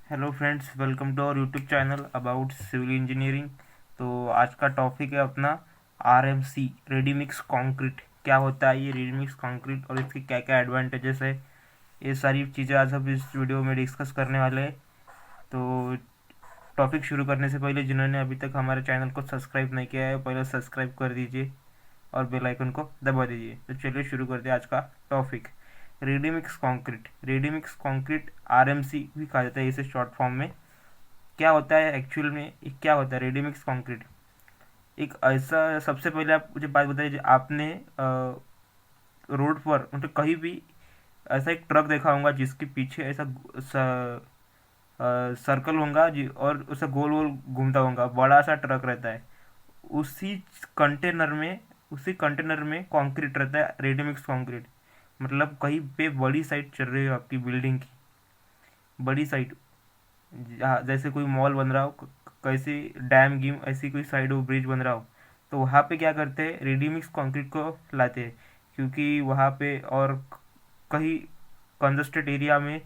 Hello friends, welcome to our YouTube channel about civil engineering. तो आज का topic है अपना आरएमसी, रेडी मिक्स कंक्रीट। क्या होता है ये रेडी मिक्स कंक्रीट और इसके क्या क्या एडवांटेजेस है, ये सारी चीज़ें आज हम इस वीडियो में डिस्कस करने वाले हैं। तो टॉपिक शुरू करने से पहले जिन्होंने अभी तक हमारे चैनल को सब्सक्राइब नहीं किया है, पहले सब्सक्राइब कर दीजिए और बेल आइकन को दबा दीजिए। तो चलिए शुरू करते हैं आज का topic. Ready mix concrete, ready mix concrete RMC भी कहा जाता है इसे शॉर्ट फॉर्म में। क्या होता है एक्चुअल में, क्या होता है रेडीमिक्स कंक्रीट? एक ऐसा, सबसे पहले आप मुझे बात बताइए, आपने रोड पर मतलब कहीं भी ऐसा एक ट्रक देखा होगा जिसके पीछे ऐसा सर्कल होगा और उसे गोल गोल घूमता होगा, बड़ा सा ट्रक रहता है। उसी कंटेनर में उसी कंटेनर में कंक्रीट रहता है, रेडीमिक्स कंक्रीट। मतलब कहीं पे बड़ी साइट चल रही है आपकी बिल्डिंग की, बड़ी साइट, जैसे कोई मॉल बन रहा हो, कैसे डैम गिम ऐसी कोई साइड हो, ब्रिज बन रहा हो, तो वहाँ पे क्या करते हैं, रेडीमिक्स कंक्रीट को लाते हैं। क्योंकि वहाँ पे और कहीं कंजस्टेड एरिया में,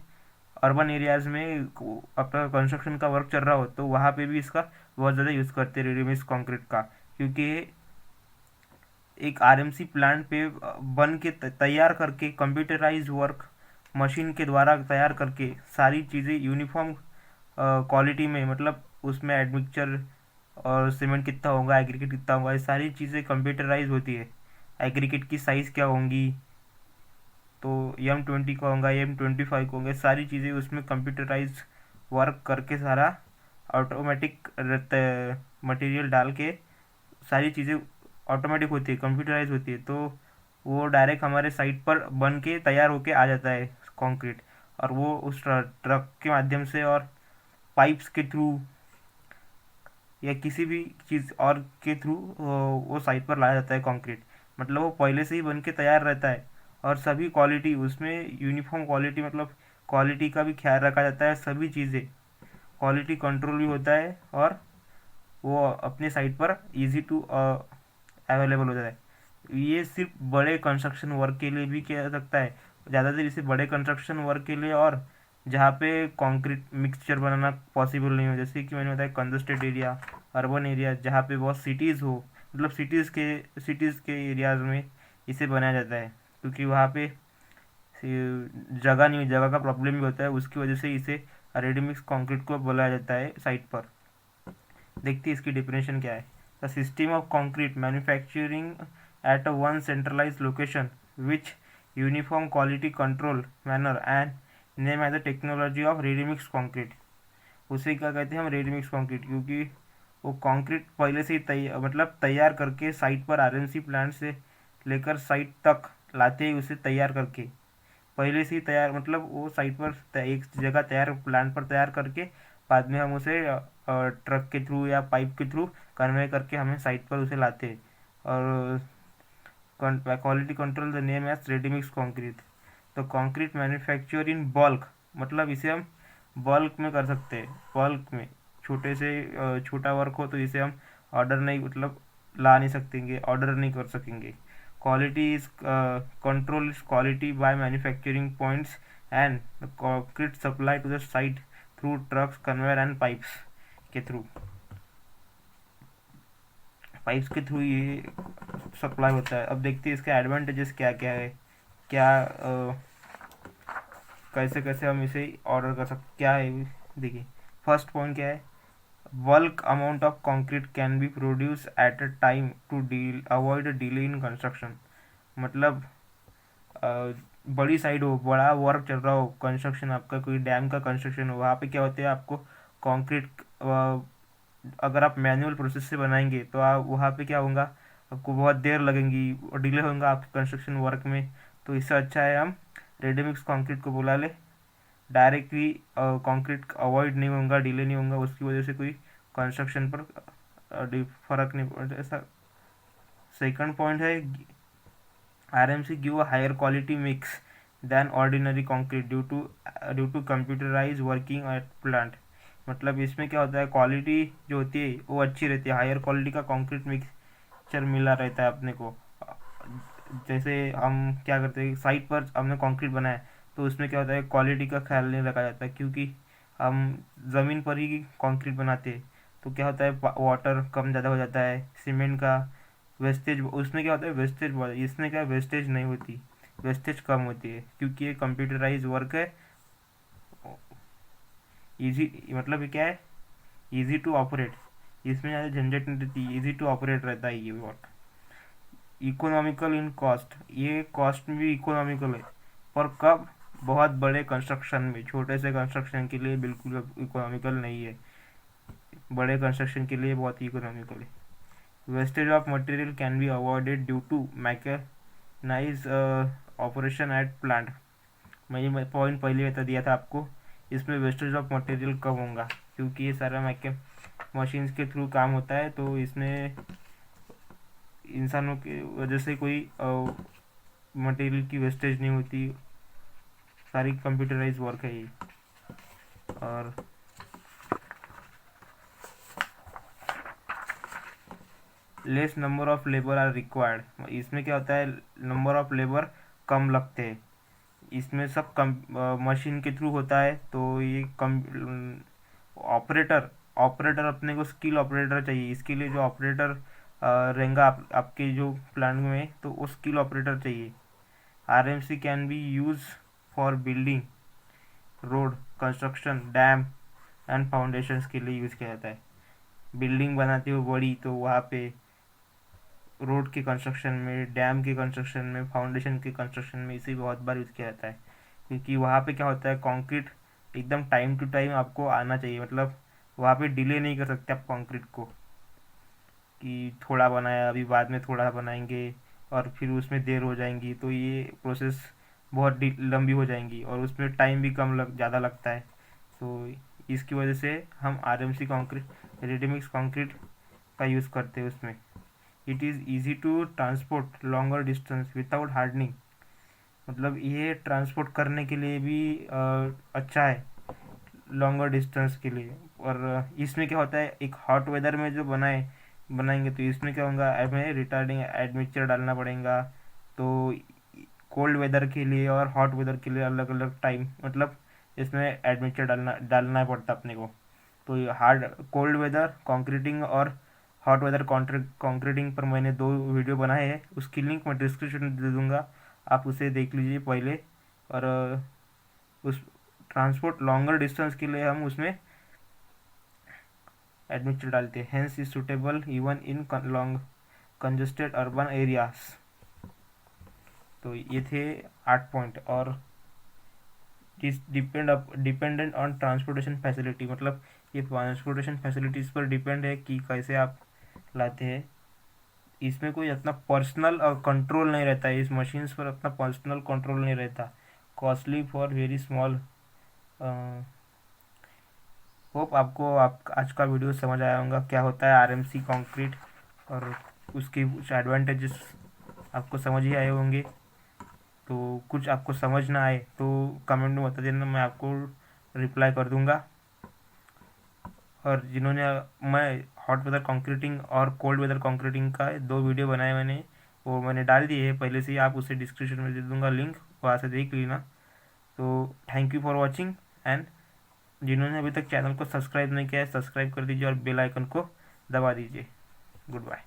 अर्बन एरियाज में अपना कंस्ट्रक्शन का वर्क चल रहा हो, तो वहाँ पे भी इसका बहुत ज़्यादा यूज़ करते हैं रेडीमिक्स कंक्रीट का। क्योंकि एक आरएमसी प्लांट पे बन के तैयार करके, कंप्यूटराइज वर्क मशीन के द्वारा तैयार करके सारी चीज़ें यूनिफॉर्म क्वालिटी में, मतलब उसमें एडमिक्सचर और सीमेंट कितना होगा, एग्रीगेट कितना होगा, ये सारी चीज़ें कंप्यूटराइज होती है। एग्रीगेट की साइज़ क्या होंगी, तो M20 का होगा, M25 का होंगे, सारी चीज़ें उसमें कंप्यूटराइज वर्क करके सारा ऑटोमेटिक मटेरियल डाल के सारी चीज़ें ऑटोमेटिक होती है, कंप्यूटराइज होती है। तो वो डायरेक्ट हमारे साइट पर बन के तैयार होके आ जाता है कंक्रीट, और वो उस ट्रक के माध्यम से और पाइप्स के थ्रू या किसी भी चीज़ और के थ्रू वो साइट पर लाया जाता है कंक्रीट। मतलब वो पहले से ही बन के तैयार रहता है, और सभी क्वालिटी उसमें यूनिफॉर्म क्वालिटी, मतलब क्वालिटी का भी ख्याल रखा जाता है, सभी चीज़ें क्वालिटी कंट्रोल भी होता है, और वो अपने साइट पर इजी टू अवेलेबल हो जाता है। ये सिर्फ बड़े कंस्ट्रक्शन वर्क के लिए भी किया जा सकता है, ज़्यादातर इसे बड़े कंस्ट्रक्शन वर्क के लिए, और जहाँ पे कंक्रीट मिक्सचर बनाना पॉसिबल नहीं हो, जैसे कि मैंने बताया कंजस्टेड एरिया, अर्बन एरिया, जहाँ पे बहुत सिटीज़ हो, मतलब सिटीज़ के एरियाज़ में इसे बनाया जाता है। क्योंकि वहाँ पे जगह नहीं, जगह का प्रॉब्लम भी होता है, उसकी वजह से इसे रेडीमिक्स कंक्रीट को बनाया जाता है साइट पर। देखते हैं इसकी डेफिनेशन क्या है। The system of concrete manufacturing at a one centralize location which uniform quality control manner and name as the technology of ready mix concrete. उसे क्या कहते हैं हम, रेडीमिक्स कंक्रीट। क्योंकि वो कंक्रीट पहले से ही मतलब तैयार करके साइट पर आरएमसी प्लांट से लेकर साइट तक लाते ही उसे तैयार करके, पहले से ही तैयार, मतलब वो साइट पर एक जगह तैयार, प्लांट पर तैयार करके बाद में हम उसे ट्रक के थ्रू या पाइप के थ्रू कन्वे करके हमें साइट पर उसे लाते हैं। और quality control the name as ready mix concrete. तो कंक्रीट मैन्युफैक्चर इन बल्क, मतलब इसे हम बल्क में कर सकते हैं, बल्क में छोटे से छोटा वर्क हो तो इसे हम ऑर्डर नहीं, मतलब ला नहीं सकेंगे, ऑर्डर नहीं कर सकेंगे। Quality is control is quality by manufacturing points and the concrete supply to the site through trucks, conveyor and pipes के थ्रू ये सप्लाई होता है। अब देखते हैं इसके एडवांटेजेस क्या क्या है, क्या कैसे कैसे हम इसे ऑर्डर कर सकते, क्या है। देखिए, फर्स्ट पॉइंट क्या है, bulk amount of concrete can be produce at a time to deal avoid delay in construction. मतलब बड़ी साइड हो, बड़ा वर्क चल रहा हो, कंस्ट्रक्शन आपका कोई डैम का कंस्ट्रक्शन हो, वहाँ पे क्या होता है, आपको कंक्रीट अगर आप मैनुअल प्रोसेस से बनाएंगे तो आप वहाँ पे क्या होगा, आपको बहुत देर लगेंगी और डिले होगा आपके कंस्ट्रक्शन वर्क में। तो इससे अच्छा है हम रेडीमिक्स कंक्रीट को बुला ले, डायरेक्टली कंक्रीट अवॉइड नहीं होगा, डिले नहीं होगा, उसकी वजह से कोई कंस्ट्रक्शन पर फर्क नहीं पड़ता ऐसा। सेकंड पॉइंट है, RMC give a higher quality mix than ordinary concrete due to computerized working at plant। मतलब इसमें क्या होता है, क्वालिटी जो होती है वो अच्छी रहती है, हायर क्वालिटी का कंक्रीट मिक्सचर मिला रहता है अपने को। जैसे हम क्या करते हैं, साइट पर हमने कंक्रीट बनाया तो उसमें क्या होता है, क्वालिटी का ख्याल नहीं रखा जाता, क्योंकि हम ज़मीन पर ही कंक्रीट बनाते हैं तो क्या होता है, वाटर कम ज़्यादा हो जाता है, सीमेंट का वेस्टेज, उसमें क्या होता है वेस्टेज बहुत, इसमें क्या वेस्टेज नहीं होती, वेस्टेज कम होती है क्योंकि ये कंप्यूटराइज वर्क है। इजी मतलब ये क्या है, इजी टू ऑपरेट, इसमें ज़्यादा झंझट नहीं रहती, इजी टू ऑपरेट रहता है ये वर्क। इकोनॉमिकल इन कॉस्ट, ये कॉस्ट में भी इकोनॉमिकल है, पर कब, बहुत बड़े कंस्ट्रक्शन में, छोटे से कंस्ट्रक्शन के लिए बिल्कुल इकोनॉमिकल नहीं है, बड़े कंस्ट्रक्शन के लिए बहुत ही इकोनॉमिकल है। Wastage of material can be avoided due to mechanize operation at plant. मैं पॉइंट पहले बता दिया था आपको, इसमें वेस्टेज ऑफ मटेरियल कम होगा क्योंकि ये सारा मैके मशीन्स के थ्रू काम होता है, तो इसमें इंसानों की वजह से कोई मटेरियल की वेस्टेज नहीं होती, सारी कंप्यूटराइज वर्क है ये। और less number of labour are required, इसमें क्या होता है, नंबर ऑफ लेबर कम लगते हैं, इसमें सब कम मशीन के थ्रू होता है, तो ये कम ऑपरेटर ऑपरेटर अपने को स्किल ऑपरेटर चाहिए, इसके लिए जो ऑपरेटर रहेगा आपके जो प्लांट में, तो वो स्किल ऑपरेटर चाहिए। RMC can be use for building, road construction, dam and foundations के लिए यूज़ किया जाता है। बिल्डिंग बनाते हो बड़ी, तो वहाँ पे रोड के कंस्ट्रक्शन में, डैम के कंस्ट्रक्शन में, फाउंडेशन के कंस्ट्रक्शन में इसे बहुत बार यूज़ किया जाता है क्योंकि वहाँ पे क्या होता है, कंक्रीट एकदम टाइम टू टाइम आपको आना चाहिए, मतलब वहाँ पे डिले नहीं कर सकते आप कंक्रीट को कि थोड़ा बनाया अभी बाद में थोड़ा बनाएंगे और फिर उसमें देर हो जाएंगी, तो ये प्रोसेस बहुत लंबी हो जाएंगी और उसमें टाइम भी ज़्यादा लगता है। तो इसकी वजह से हम आरएमसी कंक्रीट, रेडीमिक्स कंक्रीट का यूज़ करते हैं उसमें। It is easy to transport longer distance without hardening, मतलब ये ट्रांसपोर्ट करने के लिए भी अच्छा है, लॉन्गर डिस्टेंस के लिए। और इसमें क्या होता है, एक हॉट वेदर में जो बनाएंगे तो इसमें क्या होगा, हमें रिटार्डिंग एडमिक्सचर डालना पड़ेगा, तो कोल्ड वेदर के लिए और हॉट वेदर के लिए अलग अलग टाइम, मतलब इसमें एडमिक्सचर डालना पड़ता अपने को। तो हार्ड कोल्ड वेदर कंक्रीटिंग और हॉट वेदर कंक्रीटिंग पर मैंने 2 वीडियो बनाए हैं, उसकी लिंक मैं डिस्क्रिप्शन में दे दूँगा, आप उसे देख लीजिए पहले। और उस ट्रांसपोर्ट लॉन्गर डिस्टेंस के लिए हम उसमें एडमिक्सचर डालते हैं, hence is suitable even in long congested urban areas. तो ये थे 8 पॉइंट। और डिपेंडेंट ऑन ट्रांसपोर्टेशन फैसिलिटी, मतलब ये ट्रांसपोर्टेशन फैसिलिटीज़ पर डिपेंड है कि कैसे आप लाते हैं। इसमें कोई अपना पर्सनल कंट्रोल नहीं रहता है, इस मशीन्स पर अपना पर्सनल कंट्रोल नहीं रहता। Costly for very small. Hope आपको आज का वीडियो समझ आया होगा क्या होता है आरएमसी कंक्रीट और उसके कुछ एडवांटेजेस आपको समझ ही आए होंगे। तो कुछ आपको समझ ना आए तो कमेंट में बता देना, मैं आपको रिप्लाई कर दूंगा। और जिन्होंने, मैं हॉट वेदर कंक्रीटिंग और कोल्ड वेदर कंक्रीटिंग का 2 वीडियो बनाए मैंने, वो मैंने डाल दिए है पहले से ही, आप उसे डिस्क्रिप्शन में दे दूंगा लिंक, वहाँ से देख लेना। तो thank you for watching, and जिन्होंने अभी तक चैनल को सब्सक्राइब नहीं किया है सब्सक्राइब कर दीजिए और बेल आइकन को दबा दीजिए। Good bye.